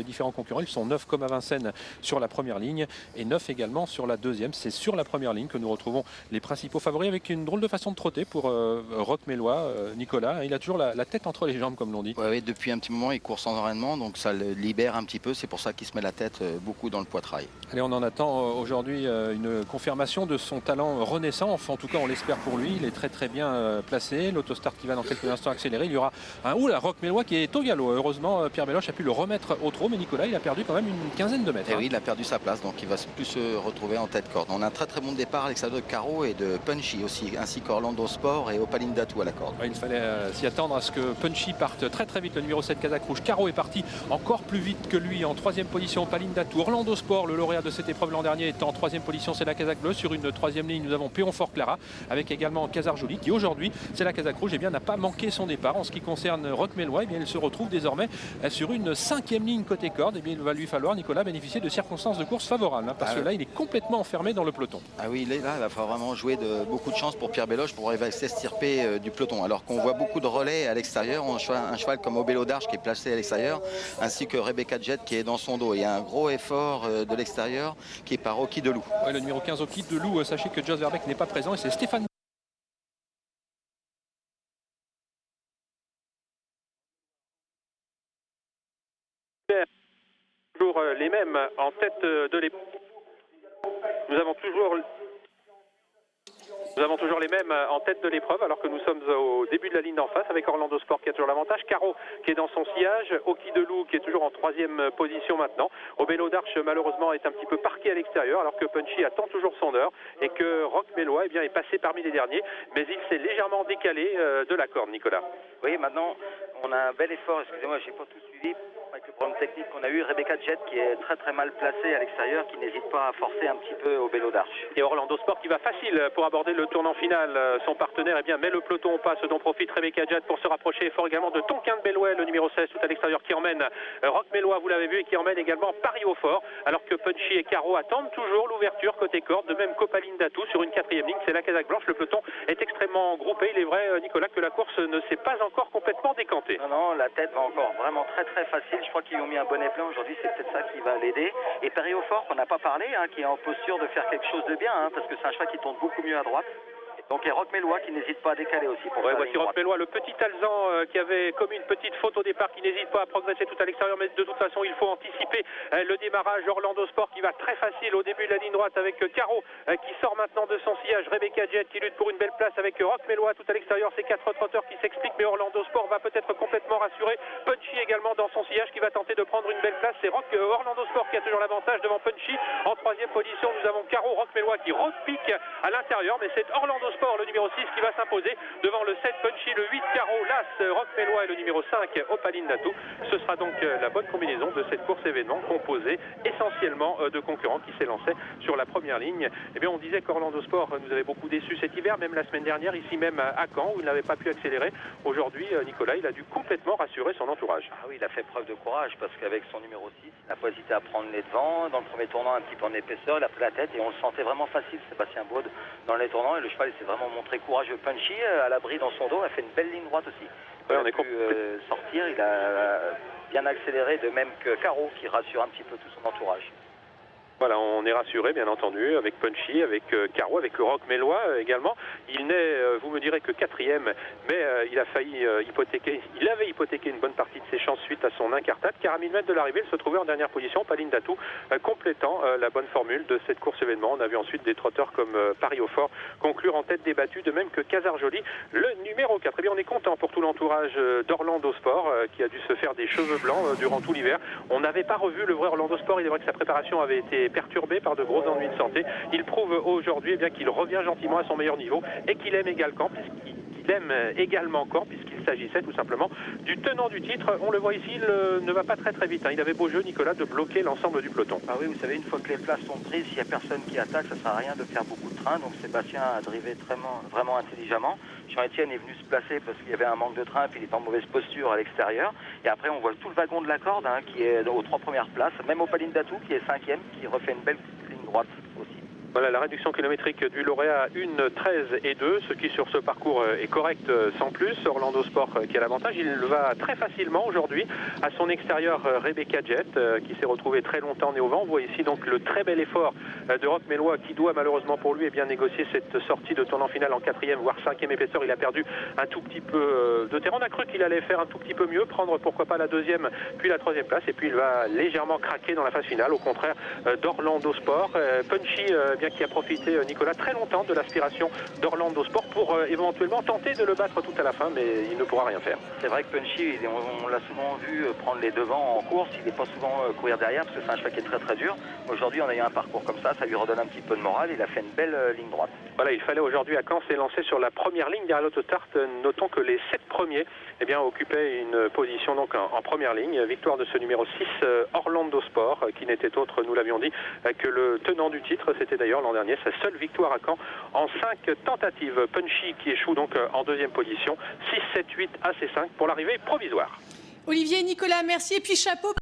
Les différents concurrents, ils sont 9 comme à Vincennes sur la première ligne et 9 également sur la deuxième. C'est sur la première ligne que nous retrouvons les principaux favoris avec une drôle de façon de trotter pour Roch Mélois, Nicolas. Il a toujours la tête entre les jambes comme l'on dit. Oui, depuis un petit moment il court sans entraînement, donc ça le libère un petit peu, c'est pour ça qu'il se met la tête beaucoup dans le poitrail. Allez, on en attend aujourd'hui une confirmation de son talent renaissant, enfin en tout cas on l'espère pour lui, il est très bien placé, l'autostart qui va dans quelques instants accélérer, il y aura un Roch Mélois qui est au galop. Heureusement Pierre Belloche a pu le remettre au trot, mais Nicolas il a perdu quand même une quinzaine de mètres. Et oui, il a perdu sa place, donc il va plus se retrouver en tête corde. On a un très bon départ avec de Caro et de Punchy aussi, ainsi qu'Orlando Sport et Opaline Datou à la corde. Ouais, il fallait s'y attendre à ce que Punchy parte très vite, le numéro 7 Casac Rouge. Caro est parti encore plus vite que lui en troisième position, Opaline Datou. Orlando Sport, le lauréat de cette épreuve l'an dernier, est en troisième position, c'est la Casac Bleue. Sur une troisième ligne, nous avons Péon Fort Clara avec également Casar Joly qui aujourd'hui, c'est la Casac Rouge, n'a pas manqué son départ. En ce qui concerne Roch Mélois, il se retrouve désormais sur une cinquième ligne côté corde. Il va lui falloir, Nicolas, bénéficier de circonstances de course favorables, parce que là, il est complètement enfermé dans le peloton. Ah oui, là, il va falloir vraiment jouer de beaucoup de chance pour Pierre Belloche pour arriver à s'extirper du peloton. Alors qu'on voit beaucoup de relais à l'extérieur, un cheval comme Obélo d'Arche qui est placé à l'extérieur, ainsi que Rebecca Jet qui est dans son dos. Il y a un gros effort de l'extérieur qui est par Oki Delou. Ouais, le numéro 15 Oki Delou, sachez que Jos Verbeek n'est pas présent et c'est Stéphane. Toujours les mêmes en tête de l'épreuve. Nous avons toujours les mêmes en tête de l'épreuve, alors que nous sommes au début de la ligne d'en face avec Orlando Sport qui a toujours l'avantage, Caro qui est dans son sillage, Oki Delou qui est toujours en troisième position maintenant. Obélo d'Arche malheureusement est un petit peu parqué à l'extérieur, alors que Punchy attend toujours son heure et que Roch Mélois est passé parmi les derniers, mais il s'est légèrement décalé de la corde, Nicolas. Oui, maintenant on a un bel effort, excusez-moi, j'ai pas tout suivi. Avec le problème technique qu'on a eu, Rebecca Jet qui est très mal placée à l'extérieur, qui n'hésite pas à forcer un petit peu au Obélo d'Arche. Et Orlando Sport qui va facile pour aborder le tournant final. Son partenaire met le peloton au pas, ce dont profite Rebecca Jet pour se rapprocher fort également de Tonquin de Bellouet, le numéro 16 tout à l'extérieur qui emmène Roch Mélois, vous l'avez vu, et qui emmène également Paris au fort, alors que Punchy et Caro attendent toujours l'ouverture côté corde, de même qu'Opaline Datou sur une quatrième ligne, c'est la Casac Blanche. Le peloton est extrêmement groupé. Il est vrai, Nicolas, que la course ne s'est pas encore complètement décantée. Non, la tête va encore vraiment très facile. Je crois qu'ils ont mis un bonnet plein aujourd'hui, c'est peut-être ça qui va l'aider. Et Paris au fort, qu'on n'a pas parlé, qui est en posture de faire quelque chose de bien, parce que c'est un cheval qui tourne beaucoup mieux à droite. Donc et Roch Mélois qui n'hésite pas à décaler aussi pour faire voici Roch Mélois, le petit Alzan qui avait commis une petite faute au départ, qui n'hésite pas à progresser tout à l'extérieur, mais de toute façon il faut anticiper le démarrage. Orlando Sport qui va très facile au début de la ligne droite avec Caro qui sort maintenant de son sillage, Rebecca Jet qui lutte pour une belle place avec Roch Mélois tout à l'extérieur. Ces quatre trotteurs qui s'expliquent, mais Orlando Sport va peut-être complètement rassurer. Punchy également dans son sillage qui va tenter de prendre une belle place. C'est Orlando Sport qui a toujours l'avantage devant Punchy. En troisième position, nous avons Caro, Roch Mélois qui repique à l'intérieur, mais c'est Orlando Sport, le numéro 6, qui va s'imposer devant le 7 Punchy, le 8 Caro, l'As Roch Mélois et le numéro 5 Opaline Datou. Ce sera donc la bonne combinaison de cette course événement composée essentiellement de concurrents qui s'élançaient sur la première ligne. Eh bien, on disait qu'Orlando Sport nous avait beaucoup déçus cet hiver, même la semaine dernière, ici même à Caen, où il n'avait pas pu accélérer. Aujourd'hui, Nicolas, il a dû complètement rassurer son entourage. Ah oui, il a fait preuve de courage parce qu'avec son numéro 6, il n'a pas hésité à prendre les devants. Dans le premier tournant, un petit peu en épaisseur, il a pris la tête et on le sentait vraiment facile, Sébastien Baud, dans les tournants. Et le cheval s'est vraiment montré courageux. Punchy, à l'abri dans son dos, a fait une belle ligne droite aussi. Il a pu sortir, il a bien accéléré, de même que Caro qui rassure un petit peu tout son entourage. Voilà, on est rassuré bien entendu avec Punchy, avec Caro, avec le Roch Mélois également. Il n'est, vous me direz, que quatrième, mais il a failli il avait hypothéqué une bonne partie de ses chances suite à son incartade, car à 1000 mètres de l'arrivée, il se trouvait en dernière position, Opaline Datou, complétant la bonne formule de cette course événement. On a vu ensuite des trotteurs comme Paris au fort conclure en tête des battues, de même que Casar Joly, le numéro 4. Eh bien, on est content pour tout l'entourage d'Orlando Sport, qui a dû se faire des cheveux blancs durant tout l'hiver. On n'avait pas revu le vrai Orlando Sport. Il est vrai que sa préparation avait été perturbé par de gros ennuis de santé. Il prouve aujourd'hui qu'il revient gentiment à son meilleur niveau et qu'il aime également Caen, puisqu'il s'agissait tout simplement du tenant du titre. On le voit ici, il ne va pas très vite. Il avait beau jeu, Nicolas, de bloquer l'ensemble du peloton. Ah oui, vous savez, une fois que les places sont prises, s'il n'y a personne qui attaque, ça ne sert à rien de faire beaucoup de train. Donc Sébastien a drivé vraiment intelligemment. Jean-Étienne est venu se placer parce qu'il y avait un manque de train, puis il est en mauvaise posture à l'extérieur. Et après, on voit tout le wagon de la corde qui est aux 3 premières places. Même Opaline Datou qui est 5e, qui refait une belle ligne droite aussi. Voilà la réduction kilométrique du lauréat, 1,13 et 2, ce qui sur ce parcours est correct sans plus. Orlando Sport qui a l'avantage, il va très facilement aujourd'hui. À son extérieur, Rebecca Jet qui s'est retrouvé très longtemps nez au vent. On voit ici donc le très bel effort de Roch Mélois qui doit malheureusement pour lui bien négocier cette sortie de tournant final en 4e voire 5e épaisseur. Il a perdu un tout petit peu de terrain. On a cru qu'il allait faire un tout petit peu mieux, prendre pourquoi pas la 2e puis la 3e place, et puis il va légèrement craquer dans la phase finale, au contraire d'Orlando Sport. Punchy bien qui a profité, Nicolas, très longtemps de l'aspiration d'Orlando Sport pour éventuellement tenter de le battre tout à la fin, mais il ne pourra rien faire. C'est vrai que Punchy, on l'a souvent vu prendre les devants en course, il n'est pas souvent courir derrière parce que c'est un cheval qui est très très dur. Aujourd'hui, en ayant un parcours comme ça lui redonne un petit peu de morale, il a fait une belle ligne droite. Voilà, il fallait aujourd'hui à Caen s'élancer sur la première ligne derrière l'autostart. Notons que les 7 premiers occupaient une position donc en première ligne. Victoire de ce numéro 6, Orlando Sport, qui n'était autre, nous l'avions dit, que le tenant du titre. C'était d'ailleurs l'an dernier sa seule victoire à Caen en 5 tentatives. Punchy qui échoue donc en 2e position. 6, 7, 8 à C5 pour l'arrivée provisoire. Olivier et Nicolas, merci. Et puis chapeau.